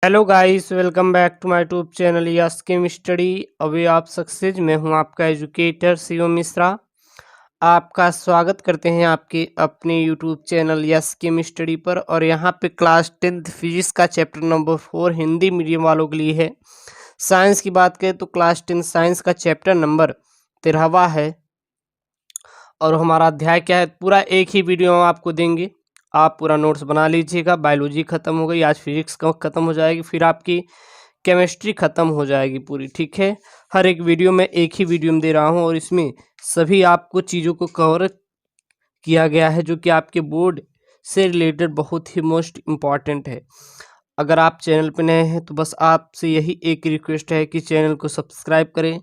Hello guys, welcome back to my YouTube channel yes chem study. अभी आप success में हूं, आपका एजुकेटर शिवम मिश्रा। आपका स्वागत करते हैं आपके अपने YouTube channel yes chem study पर। और यहां पे क्लास 10th फिजिक्स का चैप्टर नंबर 4 हिंदी मीडियम वालों के लिए है। साइंस की बात करें तो क्लास 10 साइंस का चैप्टर नंबर 13वां है। और हमारा अध्याय क्या है पूरा एक ही वीडियो में आपको देंगे। आप पूरा नोट्स बना लीजिएगा। बायोलॉजी खत्म हो गई, आज फिजिक्स खत्म हो जाएगी, फिर आपकी केमिस्ट्री खत्म हो जाएगी पूरी। ठीक है, हर एक वीडियो में एक ही वीडियो में दे रहा हूँ और इसमें सभी आपको चीज़ों को कवर किया गया है जो कि आपके बोर्ड से रिलेटेड बहुत ही मोस्ट इम्पॉर्टेंट है। अगर आप चैनल पर नए हैं तो बस आपसे यही एक रिक्वेस्ट है कि चैनल को सब्सक्राइब करें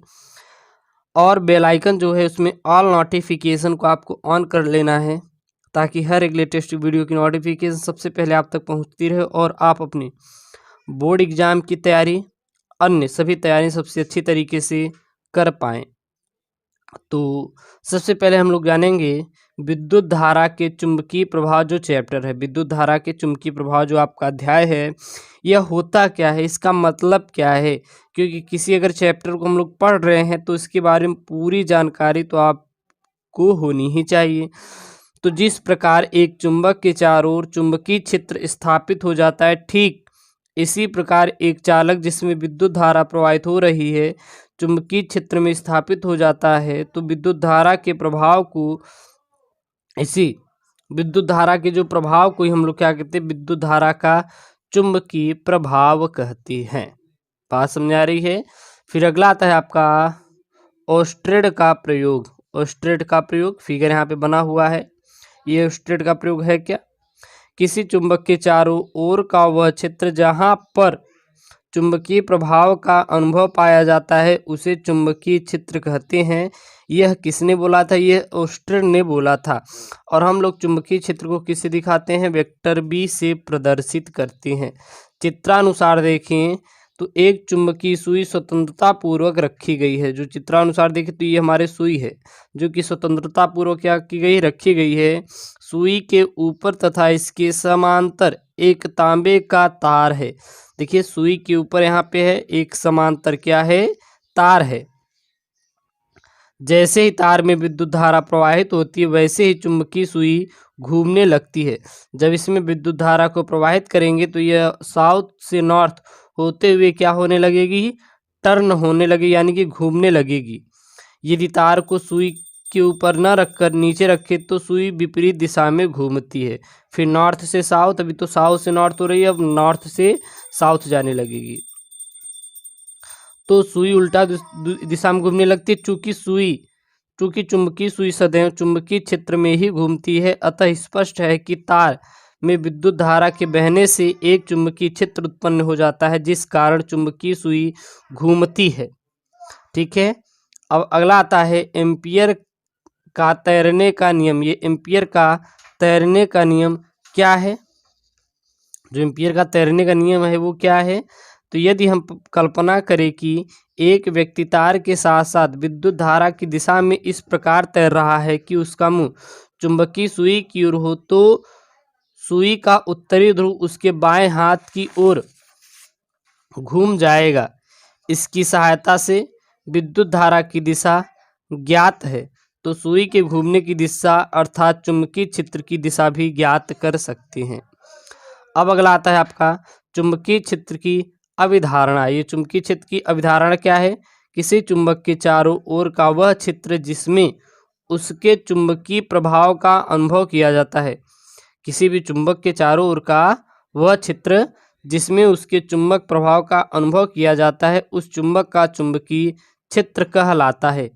और बेल आइकन जो है उसमें ऑल नोटिफिकेशन को आपको ऑन कर लेना है, ताकि हर एक लेटेस्ट वीडियो की नोटिफिकेशन सबसे पहले आप तक पहुंचती रहे और आप अपने बोर्ड एग्ज़ाम की तैयारी, अन्य सभी तैयारी सबसे अच्छी तरीके से कर पाएँ। तो सबसे पहले हम लोग जानेंगे विद्युत धारा के चुंबकीय प्रभाव जो चैप्टर है। विद्युत धारा के चुंबकीय प्रभाव जो आपका अध्याय है, यह होता क्या है, इसका मतलब क्या है। क्योंकि किसी अगर चैप्टर को हम लोग पढ़ रहे हैं तो इसके बारे में पूरी जानकारी तो आपको होनी ही चाहिए। तो जिस प्रकार एक चुंबक के चारों ओर चुंबकीय क्षेत्र स्थापित हो जाता है, ठीक इसी प्रकार एक चालक जिसमें विद्युत धारा प्रवाहित हो रही है चुंबकीय क्षेत्र में स्थापित हो जाता है। तो विद्युत धारा के प्रभाव को, इसी विद्युत धारा के जो प्रभाव को ही हम लोग क्या कहते हैं, विद्युत धारा का चुंबकीय प्रभाव कहते हैं। बात समझ आ रही है। फिर अगला आता है आपका ओस्ट्रेड का प्रयोग। ओस्ट्रेड का प्रयोग फिगर यहाँ पे बना हुआ है। ये ओस्ट्रेड का प्रयोग है क्या, किसी चुंबक के चारों ओर का वह क्षेत्र जहाँ पर चुंबकीय प्रभाव का अनुभव पाया जाता है उसे चुंबकीय क्षेत्र कहते हैं। यह किसने बोला था, यह ओस्ट्रेड ने बोला था। और हम लोग चुंबकीय क्षेत्र को किससे दिखाते हैं, वेक्टर बी से प्रदर्शित करते हैं। चित्रानुसार देखें तो एक चुंबकीय सुई स्वतंत्रता पूर्वक रखी गई है। जो चित्रानुसार देखें तो ये हमारे सुई है जो कि स्वतंत्रता पूर्वक क्या की गई, रखी गई है। सुई के ऊपर तथा इसके समांतर एक तांबे का तार है। देखिए सुई के ऊपर यहाँ पे है एक समांतर क्या है, तार है। जैसे ही तार में विद्युत धारा प्रवाहित होती है वैसे ही चुंबकीय सुई घूमने लगती है। जब इसमें विद्युत धारा को प्रवाहित करेंगे तो यह साउथ से नॉर्थ होते हुए क्या होने लगेगी, टर्न होने लगेगी, यानी कि घूमने लगेगी। यदि तार को सुई के ऊपर न रखकर नीचे रखे तो सुई विपरीत दिशा में घूमती है। फिर नॉर्थ से साउथ, अभी तो साउथ से नॉर्थ हो रही है, अब नॉर्थ से साउथ जाने लगेगी तो सुई उल्टा दिशा में घूमने लगती है। चूंकि चुंबकीय सुई सदैव चुंबकीय क्षेत्र में ही घूमती है, अतः स्पष्ट है कि तार में विद्युत धारा के बहने से एक चुंबकीय क्षेत्र उत्पन्न हो जाता है जिस कारण चुंबकीय सुई घूमती है। ठीक है, अब अगला आता है एम्पियर का तैरने का नियम। ये एम्पियर का तैरने का नियम क्या है, जो एम्पियर का तैरने का नियम है वो क्या है। तो यदि हम कल्पना करें कि एक व्यक्ति तार के साथ साथ विद्युत धारा की दिशा में इस प्रकार तैर रहा है कि उसका मुंह चुंबकीय सुई की ओर हो, तो सुई का उत्तरी ध्रुव उसके बाएं हाथ की ओर घूम जाएगा। इसकी सहायता से विद्युत धारा की दिशा ज्ञात है, तो सुई के घूमने की दिशा अर्थात चुंबकीय क्षेत्र की दिशा भी ज्ञात कर सकते हैं। अब अगला आता है आपका चुंबकीय क्षेत्र की अभिधारणा। ये चुंबकीय क्षेत्र की अभिधारणा क्या है, किसी चुंबक के चारों ओर का वह क्षेत्र जिसमें उसके चुंबकीय प्रभाव का अनुभव किया जाता है। किसी भी चुंबक के चारों ओर का वह क्षेत्र जिसमें उसके चुंबक प्रभाव का अनुभव किया जाता है उस चुंबक का चुंबकीय क्षेत्र कहलाता है।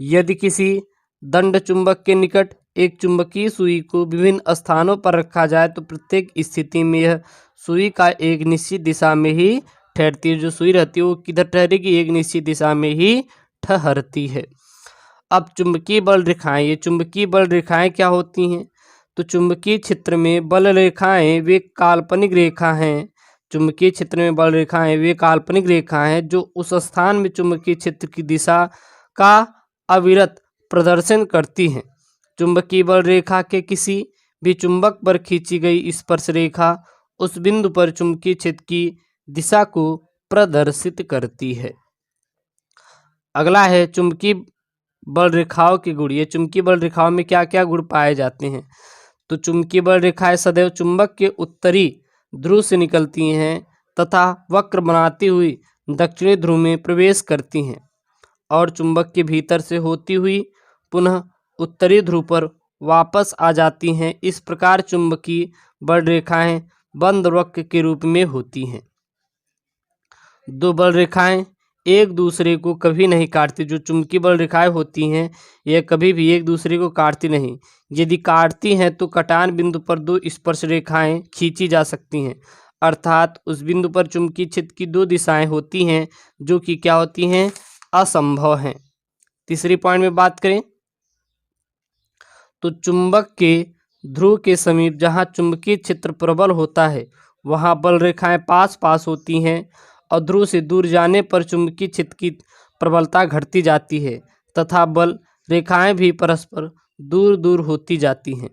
यदि किसी दंड चुंबक के निकट एक चुंबकीय सुई को विभिन्न स्थानों पर रखा जाए तो प्रत्येक स्थिति में यह सुई का एक निश्चित दिशा में ही ठहरती है। जो सुई रहती है वो किधर ठहरेगी, एक निश्चित दिशा में ही ठहरती है। अब चुंबकीय बल रेखाएं। ये चुंबकीय बल रेखाएं क्या होती हैं, तो चुंबकीय क्षेत्र में बल रेखाएं वे काल्पनिक रेखा हैं। चुंबकीय क्षेत्र में बल रेखाएं वे काल्पनिक रेखा हैं जो उस स्थान में चुंबकीय क्षेत्र की दिशा का अविरत प्रदर्शन करती हैं। चुंबकीय बल रेखा के किसी भी चुंबक पर खींची गई स्पर्श रेखा उस बिंदु पर चुंबकीय क्षेत्र की दिशा को प्रदर्शित करती है। अगला है चुंबकीय बल रेखाओं के गुण। ये चुंबकीय बल रेखाओं में क्या क्या गुण पाए जाते हैं? तो चुंबकीय बल रेखाएं सदैव चुंबक के उत्तरी ध्रुव से निकलती हैं तथा वक्र बनाती हुई दक्षिणी ध्रुव में प्रवेश करती हैं और चुंबक के भीतर से होती हुई पुनः उत्तरी ध्रुव पर वापस आ जाती हैं। इस प्रकार चुंबकीय बल रेखाएं बंद वक्र के रूप में होती हैं। दो बल रेखाएं एक दूसरे को कभी नहीं काटती। जो चुंबकीय बल रेखाएं होती हैं यह कभी भी एक दूसरे को काटती नहीं। यदि काटती हैं तो कटान बिंदु पर दो स्पर्श रेखाएं खींची जा सकती हैं, अर्थात उस बिंदु पर चुंबकीय क्षेत्र की दो दिशाएं होती हैं जो कि क्या होती हैं? असंभव हैं। तीसरी पॉइंट में बात करें तो चुंबक के ध्रुव के समीप जहां चुंबकीय क्षेत्र प्रबल होता है वहां बल रेखाएं पास पास होती हैं और ध्रुव से दूर जाने पर चुंबकीय क्षेत्र की प्रबलता घटती जाती है तथा बल रेखाएं भी परस्पर दूर दूर होती जाती हैं।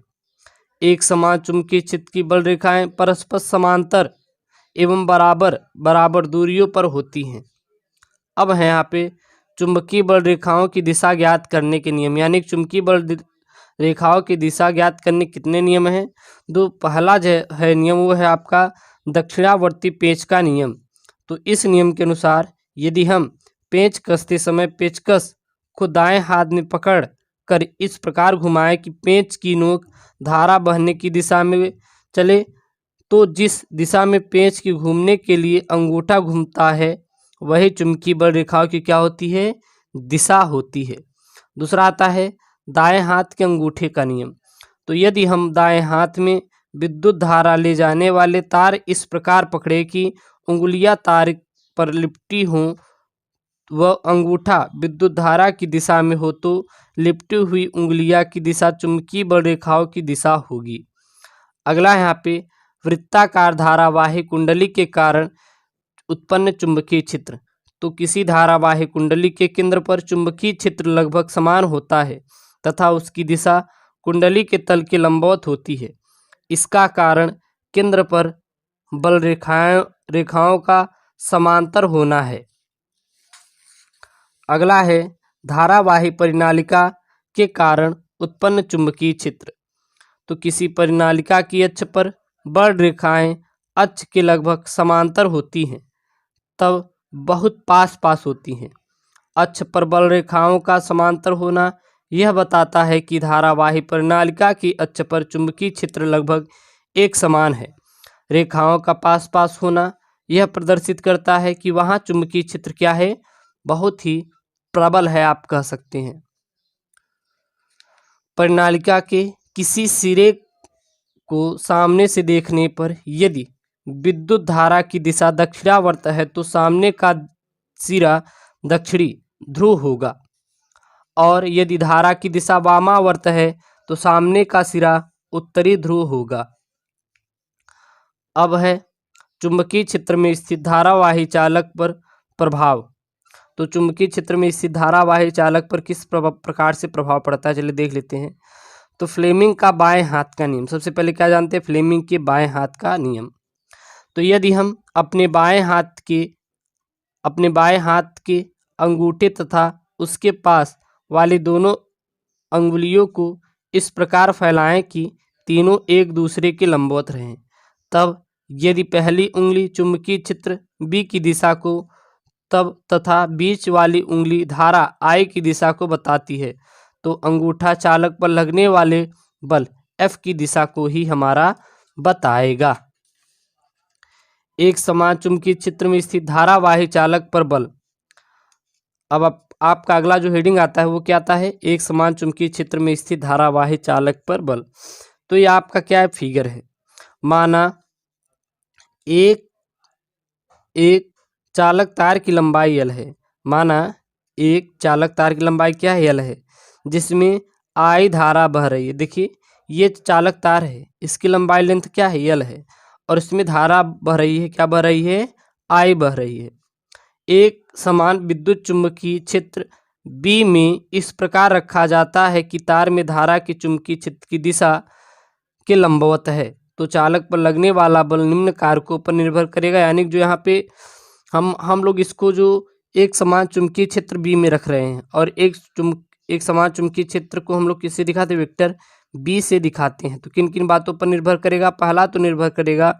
एक समान चुंबकीय क्षेत्र की बल रेखाएं परस्पर समांतर एवं बराबर बराबर दूरियों पर होती हैं। अब है यहाँ पे चुंबकीय बल रेखाओं की दिशा ज्ञात करने के नियम, यानी चुंबकीय बल रेखाओं की दिशा ज्ञात करने कितने नियम हैं? दो। पहला जो है नियम वो है आपका दक्षिणावर्ती पेंच का नियम। तो इस नियम के अनुसार यदि हम पेंच कसते समय पेचकस को दाएं हाथ में पकड़ कर इस प्रकार घुमाएं कि पेंच की नोक धारा बहने की दिशा में चले, तो जिस दिशा में पेंच की घूमने के लिए अंगूठा घूमता है वही चुंबकीय बल रेखाओं की क्या होती है? दिशा होती है। दूसरा आता है दाएं हाथ के अंगूठे का नियम। तो यदि हम दाएं हाथ में विद्युत धारा ले जाने वाले तार इस प्रकार पकड़े कि उंगलियां तार पर लिपटी हों, वह अंगूठा विद्युत धारा की दिशा में हो तो लिपटी हुई उंगलियां की दिशा चुंबकीय बल रेखाओं की दिशा होगी। अगला यहाँ पे वृत्ताकार धारावाही कुंडली के कारण उत्पन्न चुंबकीय क्षेत्र। तो किसी धारावाही कुंडली के केंद्र पर चुंबकीय क्षेत्र लगभग समान होता है तथा उसकी दिशा कुंडली के तल के लंबवत होती है। इसका कारण केंद्र पर बल रेखाओं का समांतर होना है। अगला है धारावाही परिनालिका के कारण उत्पन्न चुंबकीय क्षेत्र। तो किसी परिनालिका की अक्ष पर बल रेखाएं अक्ष के लगभग समांतर होती हैं तब बहुत पास पास होती हैं। अक्ष पर बल रेखाओं का समांतर होना यह बताता है कि धारावाही परिनालिका की अक्ष पर चुंबकीय क्षेत्र लगभग एक समान है। रेखाओं का पास पास होना यह प्रदर्शित करता है कि वहां चुंबकीय क्षेत्र क्या है? बहुत ही प्रबल है, आप कह सकते हैं। परिनालिका के किसी सिरे को सामने से देखने पर यदि विद्युत धारा की दिशा दक्षिणावर्त है तो सामने का सिरा दक्षिणी ध्रुव होगा और यदि धारा की दिशा वामावर्त है तो सामने का सिरा उत्तरी ध्रुव होगा। अब है चुंबकीय क्षेत्र में स्थित धारावाही चालक पर प्रभाव। तो चुंबकीय क्षेत्र में स्थित धारावाही चालक पर किस प्रकार से प्रभाव पड़ता है, चलिए देख लेते हैं। तो फ्लेमिंग का बाएं हाथ का नियम। सबसे पहले क्या जानते हैं? फ्लेमिंग के बाएं हाथ का नियम। तो यदि हम अपने बाएं हाथ के अंगूठे तथा उसके पास वाली दोनों अंगुलियों को इस प्रकार फैलाएं कि तीनों एक दूसरे के लंबवत रहें, तब यदि पहली उंगली चुंबकीय क्षेत्र बी की दिशा को तब तथा बीच वाली उंगली धारा I की दिशा को बताती है तो अंगूठा चालक पर लगने वाले बल F की दिशा को ही हमारा बताएगा। एक समान चुंबकीय क्षेत्र में स्थित धारावाही चालक पर बल। अब आपका अगला जो हेडिंग आता है वो क्या आता है? एक समान चुंबकीय क्षेत्र में स्थित धारावाही चालक पर बल। तो ये आपका क्या है? फिगर है। माना एक चालक तार की लंबाई L है। माना एक चालक तार की लंबाई क्या है? L है, जिसमें I धारा बह रही है। देखिए ये चालक तार है, इसकी लंबाई लेंथ क्या है? L है और इसमें धारा बह रही है, क्या बह रही है? I बह रही है। एक समान विद्युत चुंबकीय क्षेत्र B में इस प्रकार रखा जाता है कि तार में धारा की चुंबकीय क्षेत्र की दिशा के लंबवत है। तो चालक पर लगने वाला बल निम्न कारकों पर निर्भर करेगा। यानी जो यहाँ पे हम लोग इसको जो एक समान चुंबकीय क्षेत्र बी में रख रहे हैं और एक समान चुंबकीय क्षेत्र को हम लोग किससे दिखाते हैं, वेक्टर बी से दिखाते हैं। तो किन किन बातों पर निर्भर करेगा, पहला तो निर्भर करेगा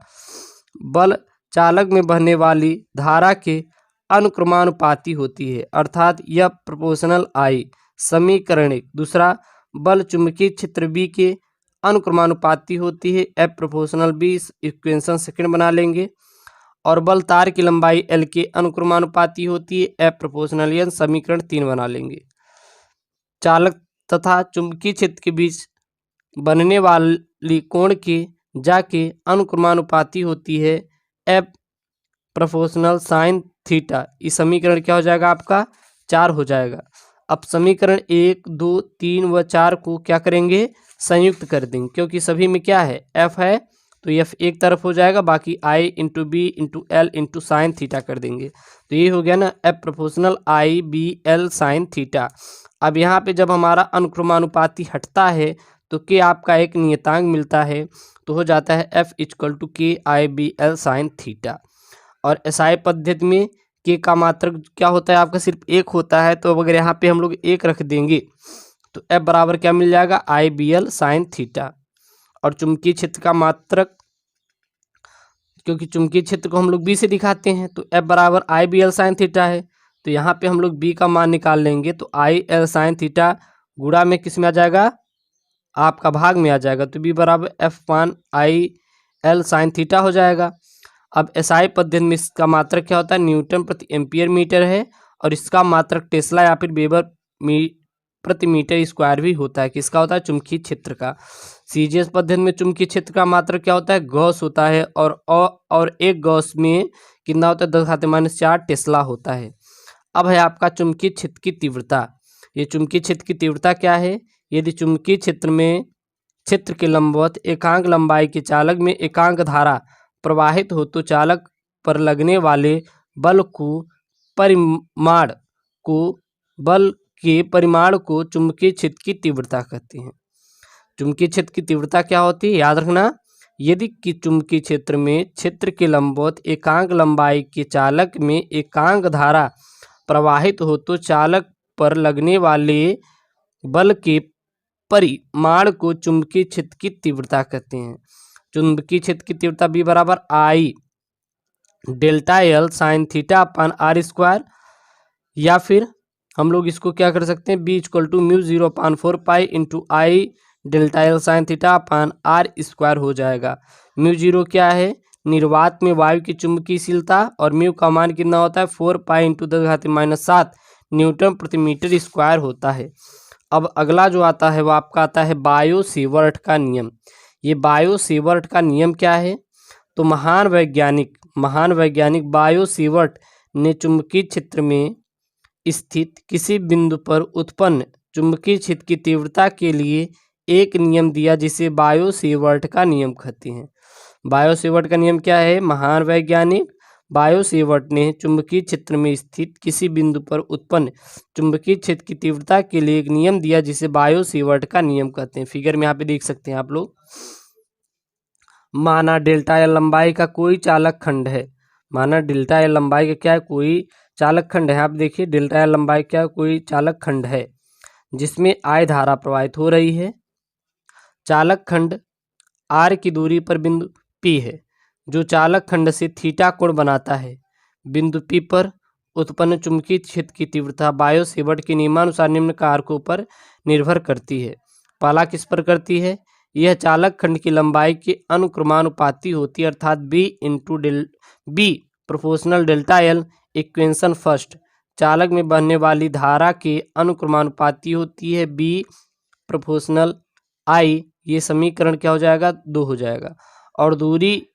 बल चालक में बहने वाली धारा के अनुक्रमानुपाती होती है, अर्थात यह प्रोपोर्शनल आई, समीकरण एक। दूसरा, बल चुंबकीय क्षेत्र बी के अनुक्रमानुपाती होती है, F proportional B, equation second बना लेंगे। और बल तार की लंबाई एल के अनुक्रमानुपाती होती है, एफ प्रोपोर्शनल एन, समीकरण 3 बना लेंगे। चालक तथा चुंबकीय क्षेत्र के बीच बनने वाली कोण के जाके अनुक्रमानुपाती होती है, एफ प्रोपोर्शनल साइन थीटा। इस समीकरण क्या हो जाएगा आपका 4 हो जाएगा। अब समीकरण 1, 2, 3 व 4 को क्या करेंगे, संयुक्त कर देंगे, क्योंकि सभी में क्या है, एफ है, तो एफ एक तरफ हो जाएगा, बाकी I into B into L into sine theta कर देंगे। तो ये हो गया ना F proportional I B L sine theta. अब यहाँ पे जब हमारा अनुक्रमानुपाती हटता है तो के आपका एक नियतांक मिलता है, तो हो जाता है एफ इक्वल टू के आई बी एल साइन थीटा। और एसआई पद्धति में के का मात्रक क्या होता है आपका, सिर्फ एक होता है। तो अगर यहाँ पे हम लोग एक रख देंगे तो एफ बराबर क्या मिल जाएगा, आई बी एल साइन थीटा। और चुंबकीय क्षेत्र का मात्रक, क्योंकि चुंबकीय क्षेत्र को हम लोग बी से दिखाते हैं, तो एफ बराबर आई बी एल साइन थीटा है। तो यहाँ पे हम लोग बी का मान निकाल लेंगे, तो आई एल साइन थीटा गुणा में किस में आ जाएगा, आपका भाग में आ जाएगा। तो बी बराबर F one I L sine theta हो जाएगा। अब एसआई पद्धति में इसका मात्रक क्या होता है, न्यूटन प्रति एम्पियर मीटर है, और इसका मात्रक टेस्ला या फिर वेबर प्रति मीटर स्क्वायर भी होता है। किसका होता है, चुंबकीय क्षेत्र का। सीजीएस पद्धति में चुंबकीय क्षेत्र का मात्रक क्या होता है, गॉस होता है, और एक गॉस में कितना होता है, 10⁻⁴ टेस्ला होता है। अब है आपका चुंबकीय क्षेत्र की तीव्रता। ये चुंबकीय क्षेत्र की तीव्रता क्या है, यदि चुंबकीय क्षेत्र में क्षेत्र के लंबवत एकांक लंबाई के चालक में एकांक धारा प्रवाहित हो तो चालक पर लगने वाले बल के परिमाण को चुंबकीय क्षेत्र की तीव्रता कहते हैं। चुंबकीय क्षेत्र की तीव्रता क्या होती है, याद रखना, यदि कि चुंबकीय क्षेत्र में क्षेत्र के लंबवत एकांक लंबाई के चालक में एकांक धारा प्रवाहित हो तो चालक पर लगने वाले बल के परिमाण को चुंबकीय क्षेत्र की तीव्रता कहते हैं। चुंबकीय क्षेत्र की तीव्रता बी बराबर I delta L sine theta upon R square, या फिर हम लोग इसको क्या कर सकते हैं, B equal to mu 0/4 pi into I delta L sine theta upon R square हो जाएगा। म्यू 0 क्या है, निर्वात में वायु की चुंबकीयशीलता, और म्यू का मान कितना होता है, 4 पाई इंटू 10⁻⁷ न्यूटन प्रति मीटर स्क्वायर होता है। अब अगला जो आता है वो आपका आता है बायो सेवर्ट का नियम। ये बायो सेवर्ट का नियम क्या है, तो महान वैज्ञानिक बायो सेवर्ट ने चुंबकीय क्षेत्र में स्थित किसी बिंदु पर उत्पन्न चुंबकीय क्षेत्र की तीव्रता के लिए एक नियम दिया, जिसे बायो सेवर्ट का नियम कहते हैं। बायो सेवर्ट का नियम क्या है, महान वैज्ञानिक बायो सेवर्ट ने चुंबकीय क्षेत्र में स्थित किसी बिंदु पर उत्पन्न चुंबकीय क्षेत्र की तीव्रता के लिए एक नियम दिया, जिसे बायो सेवर्ट का नियम कहते हैं। फिगर में यहाँ पे देख सकते हैं आप लोग। माना डेल्टा एल लंबाई का कोई चालक खंड है, माना डेल्टा एल लंबाई का क्या है, कोई चालक खंड है। आप देखिए डेल्टा एल लंबाई क्या है, कोई चालक खंड है जिसमें आई धारा प्रवाहित हो रही है। चालक खंड आर की दूरी पर बिंदु पी है, जो चालक खंड से थीटा कोण बनाता है। बिंदु पी पर उत्पन्न चुंबकीय क्षेत्र की तीव्रता बायो सेवर्ट के नियमानुसार निम्न कारकों पर निर्भर करती है। पहला किस पर करती है, यह चालक खंड की लंबाई के अनुक्रमानुपाती होती है, अर्थात B proportional delta L. Equation first, चालक में बहने वाली धारा के अनुक्रमानुपाती होती है, बी प्रोपोर्शनल आई। ये समीकरण क्या हो जाएगा, 2 हो जाएगा। और दूरी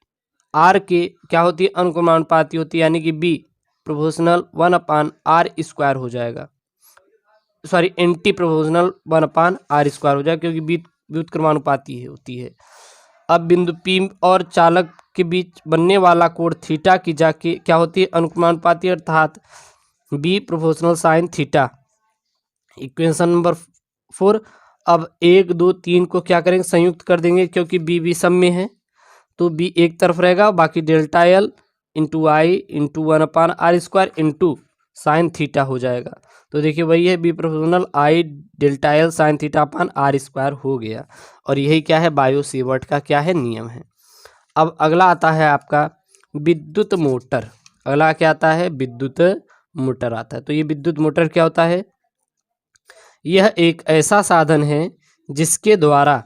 आर के क्या होती है, अनुक्रमानुपाती होती है, यानी कि बी प्रोपोर्शनल 1/r स्क्वायर हो जाएगा, sorry anti proportional 1/r square हो जाएगा, क्योंकि बी व्युत्क्रमानुपाती होती है। अब बिंदु पी और चालक के बीच बनने वाला कोण थीटा की जाके क्या होती है, अनुक्रमानुपाती, अर्थात B proportional sine theta. Equation number 4। अब 1, 2, 3 को क्या करेंगे, संयुक्त कर देंगे, क्योंकि बी सम में है। तो बी एक तरफ रहेगा, बाकी delta L into I into 1/r² into sine theta हो जाएगा। तो देखिए वही है B proportional I delta L sine theta upon r² हो गया। और यही क्या है, बायो सेवर्ट का क्या है, नियम है। अब अगला आता है आपका विद्युत मोटर। अगला क्या आता है, विद्युत मोटर आता है। तो ये विद्युत मोटर क्या होता है, यह एक ऐसा साधन है जिसके द्वारा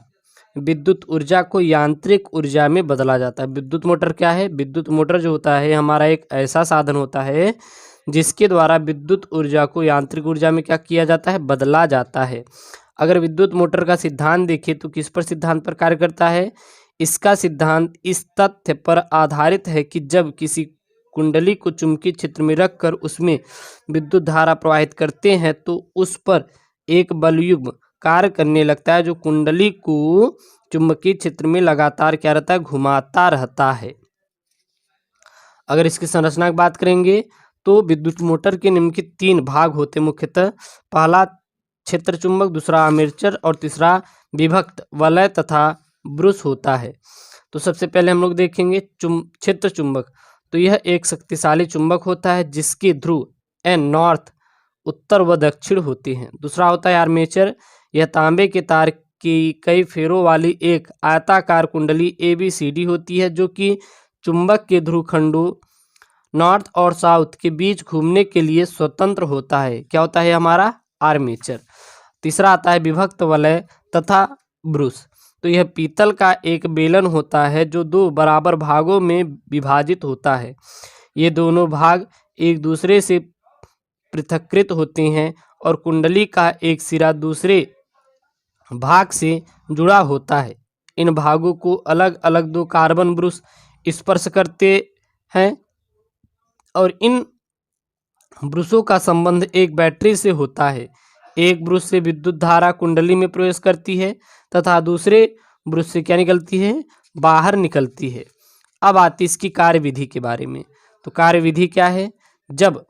विद्युत ऊर्जा को यांत्रिक ऊर्जा में बदला जाता है। विद्युत मोटर क्या है, विद्युत मोटर जो होता है हमारा एक ऐसा साधन होता है जिसके द्वारा विद्युत ऊर्जा को यांत्रिक ऊर्जा में क्या किया जाता है, बदला जाता है। अगर विद्युत मोटर का सिद्धांत देखें तो किस पर सिद्धांत पर कार्य करता है, इसका सिद्धांत इस तथ्य पर आधारित है कि जब किसी कुंडली को चुंबकीय क्षेत्र में रखकर उसमें विद्युत धारा प्रवाहित करते हैं तो उस पर एक बलयुग्म कार्य करने लगता है जो कुंडली को चुंबकीय क्षेत्र में लगातार क्या रहता है, घुमाता रहता है। अगर इसकी संरचना की बात करेंगे तो विद्युत मोटर के निम्नलिखित 3 भाग होते हैं मुख्यतः। पहला क्षेत्र चुंबक, दूसरा आर्मेचर और तीसरा विभक्त वलय तथा ब्रुश होता है। तो सबसे पहले हम लोग देखेंगे क्षेत्र चुंबक। तो यह एक शक्तिशाली चुंबक होता है जिसके ध्रुव एन नॉर्थ उत्तर व दक्षिण होती हैं। दूसरा होता है आर्मेचर। यह तांबे के तार की कई फेरों वाली एक आयताकार कुंडली ABCD होती है जो कि चुंबक के ध्रुव खंडों नॉर्थ और साउथ के बीच घूमने के लिए स्वतंत्र होता है। क्या होता है हमारा, आर्मेचर। तीसरा आता है विभक्त वलय तथा ब्रुश। तो यह पीतल का एक बेलन होता है जो 2 बराबर भागों में विभाजित होता है। ये दोनों भाग एक दूसरे से पृथक्कृत होते हैं और कुंडली का एक सिरा दूसरे भाग से जुड़ा होता है। इन भागों को अलग अलग 2 कार्बन ब्रुश स्पर्श करते हैं और इन ब्रुशों का संबंध एक बैटरी से होता है। एक ब्रुश से विद्युत धारा कुंडली में प्रवेश करती है तथा दूसरे ब्रुश से क्या निकलती है, बाहर निकलती है। अब आती इसकी कार्यविधि के बारे में। तो कार्यविधि क्या है, जब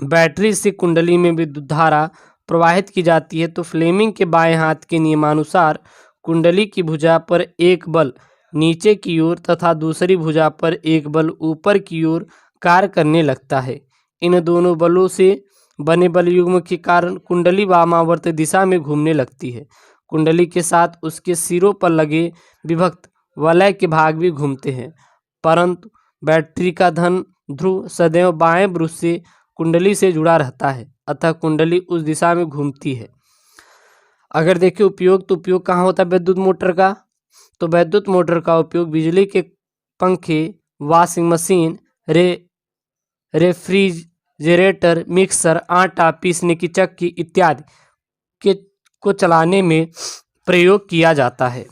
बैटरी से कुंडली में विद्युत धारा प्रवाहित की जाती है तो फ्लेमिंग के बाएं हाथ के नियमानुसार कुंडली की भुजा पर एक बल नीचे की ओर तथा दूसरी भुजा पर एक बल ऊपर की ओर कार्य करने लगता है। इन दोनों बलों से बने बल युग्म के कारण कुंडली वामावर्त दिशा में घूमने लगती है। कुंडली के साथ उसके सिरों पर लगे विभक्त वलय के भाग भी घूमते हैं, परंतु बैटरी का धन ध्रुव सदैव बाएं ब्रुश से कुंडली से जुड़ा रहता है, अतः कुंडली उस दिशा में घूमती है। अगर देखिए उपयोग, तो उपयोग कहाँ होता है विद्युत मोटर का, तो विद्युत मोटर का उपयोग बिजली के पंखे, वॉशिंग मशीन, रेफ्रिजरेटर, मिक्सर, आटा पीसने की चक्की इत्यादि को चलाने में प्रयोग किया जाता है।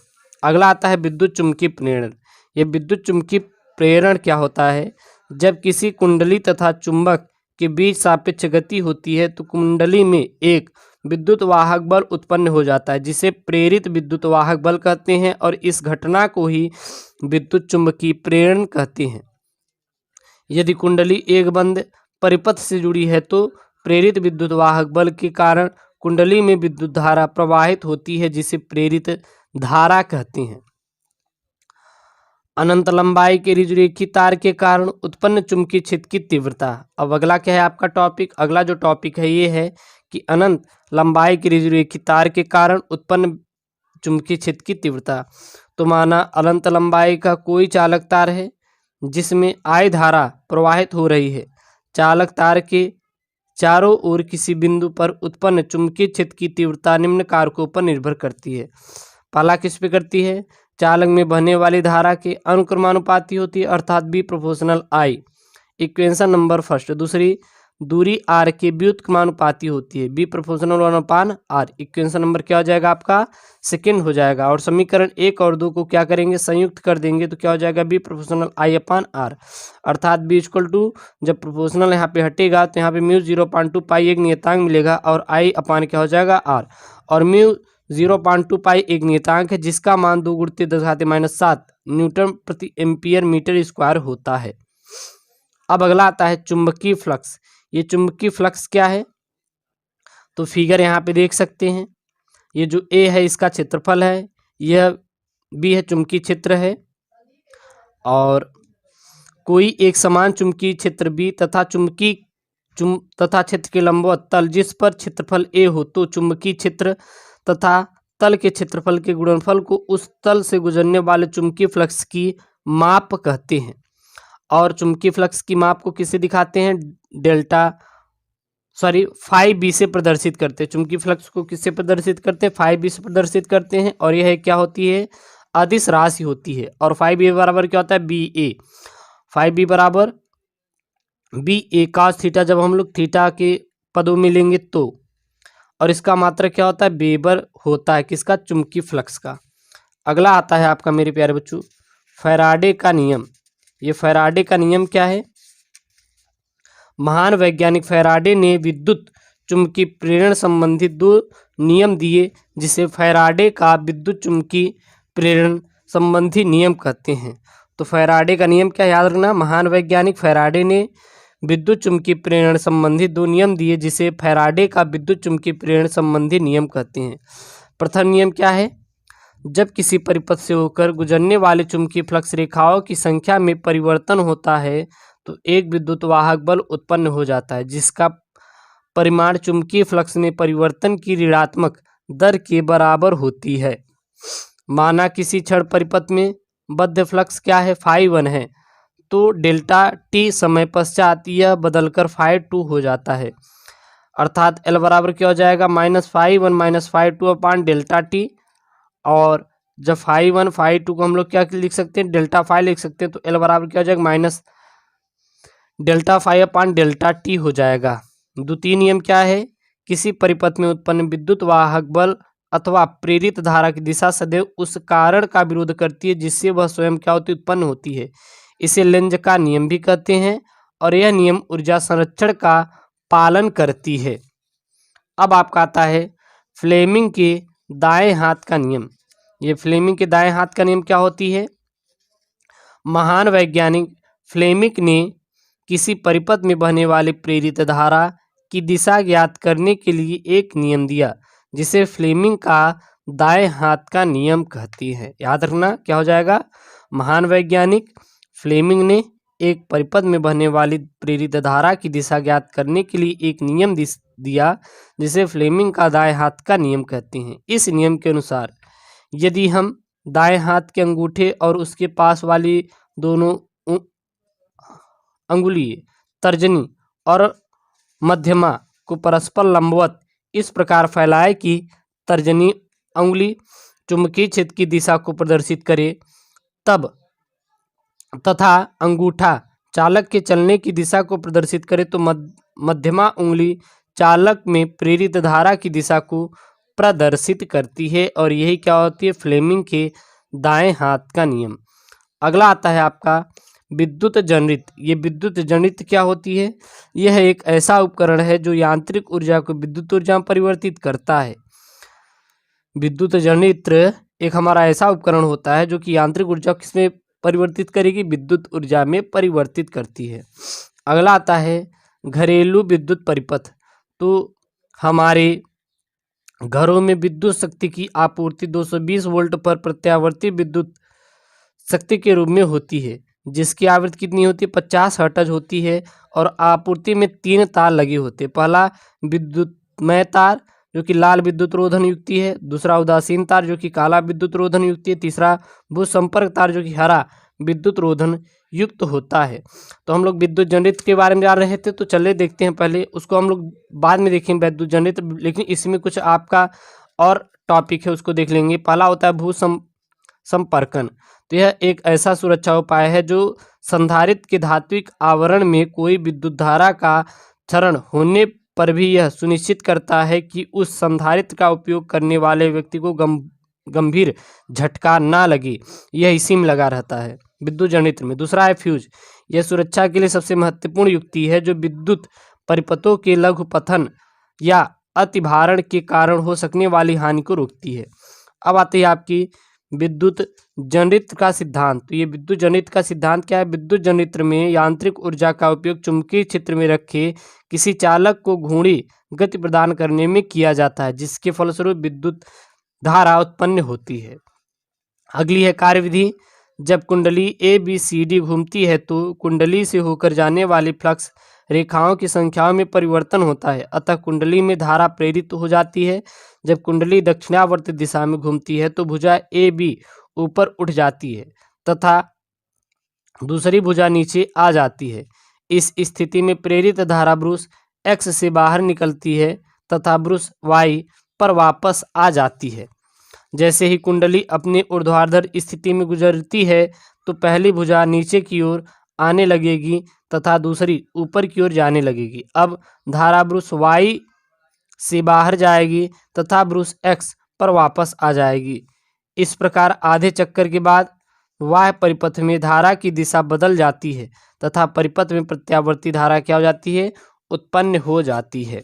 अगला आता है विद्युत चुम्बकीय प्रेरण। यह विद्युत चुम्बकीय प्रेरण क्या होता है, जब किसी कुंडली तथा चुंबक के बीच सापेक्ष गति होती है तो कुंडली में एक विद्युत वाहक बल उत्पन्न हो जाता है जिसे प्रेरित विद्युत वाहक बल कहते हैं और इस घटना को ही विद्युत चुम्बकीय प्रेरण कहते हैं। यदि कुंडली एक बंद परिपथ से जुड़ी है तो प्रेरित विद्युत वाहक बल के कारण कुंडली में विद्युत धारा प्रवाहित होती है जिसे प्रेरित धारा कहते हैं। अनंत लंबाई के ऋजुरेखी तार के कारण उत्पन्न चुंबकीय क्षेत्र की तीव्रता। अब अगला क्या है आपका टॉपिक, अगला जो टॉपिक है ये है कि अनंत लंबाई के ऋजुरेखी तार के कारण उत्पन्न चुंबकीय क्षेत्र की तीव्रता। तो माना अनंत लंबाई का कोई चालक तार है जिसमें I धारा प्रवाहित हो रही है। चालक तार के चारों ओर किसी बिंदु पर उत्पन्न चुंबकीय क्षेत्र की तीव्रता निम्न कारकों पर निर्भर करती है। पहला किस पे करती है, चालक में बहने वाली धारा के अनुक्रमानुपाती होती है अर्थात B proportional I, equation number first. दूसरी दूरी r के व्युत्क्रमानुपाती होती है, B proportional 1/r, equation number क्या हो जाएगा आपका, सेकेंड हो जाएगा। और समीकरण 1 और 2 को क्या करेंगे, संयुक्त कर देंगे तो क्या हो जाएगा, बी प्रोपोर्शनल I/r, अर्थात बी इक्वल टू, जब प्रोपोर्शनल यहाँ पे हटेगा तो यहाँ पे म्यू 0.2 पाई एक नियतांक मिलेगा और I अपान क्या हो जाएगा r, और म्यू 0.2 पाई एक नियतांक है जिसका मान 2 × 10⁻⁷ न्यूटन प्रति एम्पियर मीटर स्क्वायर होता है। अब अगला आता है चुंबकीय फ्लक्स। ये चुंबकीय फ्लक्स क्या है, तो फिगर यहाँ पे देख सकते हैं। ये जो ए है इसका क्षेत्रफल है, यह बी है चुंबकीय क्षेत्र है, और कोई एक समान चुंबकीय क्षेत्र B तथा क्षेत्र के लंबवत तल जिस पर क्षेत्रफल A हो तो चुंबकीय क्षेत्र तथा तल के क्षेत्रफल के गुणनफल को उस तल से गुजरने वाले चुंबकीय फ्लक्स की माप कहते हैं। और चुंबकीय फ्लक्स की माप को किससे दिखाते हैं? फाई बी से प्रदर्शित करते हैं। चुंबकीय फ्लक्स को किससे प्रदर्शित करते हैं? फाई बी से प्रदर्शित करते हैं। और यह क्या होती है? अदिश राशि होती है। और फाई बी बराबर क्या होता है? बी ए। फाई बी बराबर बी ए cos थीटा, जब हम लोग थीटा के पदों में लेंगे तो। और इसका मात्रक क्या होता है? वेबर होता है। किसका? चुंबकीय फ्लक्स का। अगला आता है आपका मेरे प्यारे बच्चों फैराडे का नियम। ये फैराडे का नियम क्या है? महान वैज्ञानिक फैराडे ने विद्युत चुंबकीय प्रेरण संबंधी दो नियम दिए जिसे फैराडे का विद्युत चुंबकीय प्रेरण संबंधी नियम कहते हैं। तो फैराडे का नियम क्या याद रखना? महान वैज्ञानिक फैराडे ने विद्युत चुंबकीय प्रेरण संबंधी दो नियम दिए जिसे फैराडे का विद्युत चुंबकीय प्रेरण संबंधी नियम कहते हैं। प्रथम नियम क्या है? जब किसी परिपथ से होकर गुजरने वाले चुंबकीय फ्लक्स रेखाओं की संख्या में परिवर्तन होता है तो एक विद्युत वाहक बल उत्पन्न हो जाता है जिसका परिमाण चुंबकीय फ्लक्स में परिवर्तन की ऋणात्मक दर के बराबर होती है। माना किसी क्षण परिपथ में बद्ध फ्लक्स क्या है? फाई 1 है, तो डेल्टा टी समय पश्चात यह बदलकर फाई 2 हो जाता है। अर्थात एल बराबर क्या हो जाएगा? -φ1 -φ2 अपान डेल्टा टी। और जब φ1 φ2 को हम लोग क्या लिख सकते हैं? डेल्टा फाई लिख सकते हैं। तो एल बराबर क्या हो जाएगा? Minus delta phi upon delta T हो जाएगा। द्वितीय नियम क्या है? किसी परिपथ में उत्पन्न विद्युत वाहक बल अथवा प्रेरित धारा की दिशा सदैव उस कारण का विरोध करती है जिससे वह स्वयं क्या होती उत्पन्न होती है। इसे लेंज का नियम भी कहते हैं और यह नियम ऊर्जा संरक्षण का पालन करती है। अब आपका आता है फ्लेमिंग के दाएं हाथ का नियम। ये फ्लेमिंग के दाएं हाथ का नियम क्या होती है? महान वैज्ञानिक फ्लेमिंग ने किसी परिपथ में बहने वाली प्रेरित धारा की दिशा ज्ञात करने के लिए एक नियम दिया जिसे फ्लेमिंग का दाएं हाथ का नियम कहती है। याद रखना क्या हो जाएगा? महान वैज्ञानिक फ्लेमिंग ने एक परिपथ में बहने वाली प्रेरित धारा की दिशा ज्ञात करने के लिए एक नियम दिया जिसे फ्लेमिंग का दाएं हाथ का नियम कहते हैं। इस नियम के अनुसार यदि हम दाएं हाथ के अंगूठे और उसके पास वाली दोनों अंगुली तर्जनी और मध्यमा को परस्पर लंबवत इस प्रकार फैलाए कि तर्जनी अंगुली चुंबकीय क्षेत्र की दिशा को प्रदर्शित करे तब तथा अंगूठा चालक के चलने की दिशा को प्रदर्शित करे तो मध्यमा उंगली चालक में प्रेरित धारा की दिशा को प्रदर्शित करती है। और यही क्या होती है? फ्लेमिंग के दाएं हाथ का नियम। अगला आता है आपका विद्युत जनरित। ये विद्युत जनरित क्या होती है? यह एक ऐसा उपकरण है जो यांत्रिक ऊर्जा को विद्युत ऊर्जा में परिवर्तित करता है। विद्युत जनरित्र एक हमारा ऐसा उपकरण होता है जो कि यांत्रिक ऊर्जा किसमें परिवर्तित करेगी? विद्युत ऊर्जा में परिवर्तित करती है। अगला आता है घरेलू विद्युत परिपथ। तो हमारे घरों में विद्युत शक्ति की आपूर्ति 220 वोल्ट पर प्रत्यावर्ती विद्युत शक्ति के रूप में होती है जिसकी आवृत्ति कितनी होती है? 50 हर्ट्ज होती है। और आपूर्ति में 3 तार लगे होते हैं। पहला विद्युतमय तार जो कि लाल विद्युत रोधन युक्ति है, दूसरा उदासीन तार जो कि काला विद्युत रोधन युक्ति है, तीसरा भू संपर्क तार जो कि हरा विद्युत रोधन युक्त होता है। तो हम लोग विद्युत जनरित के बारे में जान रहे थे, तो चलिए देखते हैं। पहले उसको हम लोग बाद में देखेंगे विद्युत जनरित, लेकिन इसमें कुछ आपका और टॉपिक है उसको देख लेंगे। पहला होता है भू संपर्कन। तो यह एक ऐसा सुरक्षा उपाय है जो संधारित्र के धात्विक आवरण में कोई विद्युत धारा का क्षरण होने पर भी यह सुनिश्चित करता है कि उस संधारित्र का उपयोग करने वाले व्यक्ति को गंभीर झटका ना लगे। यह इसी में लगा रहता है विद्युत जनरित्र में। दूसरा है फ्यूज। यह सुरक्षा के लिए सबसे महत्वपूर्ण युक्ति है जो विद्युत परिपथों के लघुपतन या अतिभारण के कारण हो सकने वाली हानि को रोकती है। अब आती है आपकी विद्युत जनरित्र का सिद्धांत। तो ये विद्युत जनरित्र का सिद्धांत क्या है? विद्युत जनरित्र में यांत्रिक ऊर्जा का उपयोग चुंबकीय क्षेत्र में रखे किसी चालक को घूर्णी गति प्रदान करने में किया जाता है जिसके फलस्वरूप विद्युत धारा उत्पन्न होती है। अगली है कार्यविधि। जब कुंडली ABCD घूमती है तो कुंडली से होकर जाने वाली फ्लक्स रेखाओं की संख्याओं में परिवर्तन होता है, अतः कुंडली में धारा प्रेरित हो जाती है। जब कुंडली दक्षिणावर्ती दिशा में घूमती है तो भुजा AB ऊपर उठ जाती है तथा दूसरी भुजा नीचे आ जाती है। इस स्थिति में प्रेरित धारा ब्रूस X से बाहर निकलती है तथा ब्रूस Y पर वापस आ जाती है। जैसे ही कुंडली अपनी ऊर्ध्वाधर स्थिति में गुजरती है तो पहली भुजा नीचे की ओर आने लगेगी तथा दूसरी ऊपर की ओर जाने लगेगी। अब धारा ब्रूस Y से बाहर जाएगी तथा ब्रूस X पर वापस आ जाएगी। इस प्रकार आधे चक्कर के बाद वह परिपथ में धारा की दिशा बदल जाती है तथा परिपथ में प्रत्यावर्ती धारा क्या हो जाती है, उत्पन्न हो जाती है।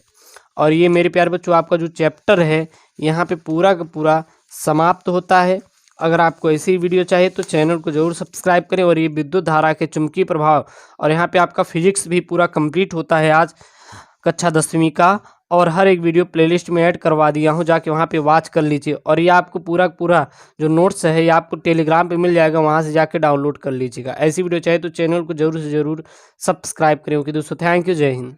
और ये मेरे प्यारे बच्चों आपका जो चैप्टर है यहाँ पे पूरा का पूरा समाप्त होता है। अगर आपको ऐसी वीडियो चाहिए तो चैनल को जरूर सब्सक्राइब करें। और ये विद्युत धारा के चुंबकीय प्रभाव और यहाँ पे आपका फिजिक्स भी पूरा कंप्लीट होता है आज कक्षा 10वीं का। और हर एक वीडियो प्लेलिस्ट में ऐड करवा दिया हूँ, जाके वहाँ पे वॉच कर लीजिए। और ये आपको पूरा पूरा जो नोट्स है ये आपको टेलीग्राम पे मिल जाएगा, वहाँ से जाके डाउनलोड कर लीजिएगा। ऐसी वीडियो चाहिए तो चैनल को जरूर से ज़रूर सब्सक्राइब करें। ओके दोस्तों, थैंक यू, जय हिंद।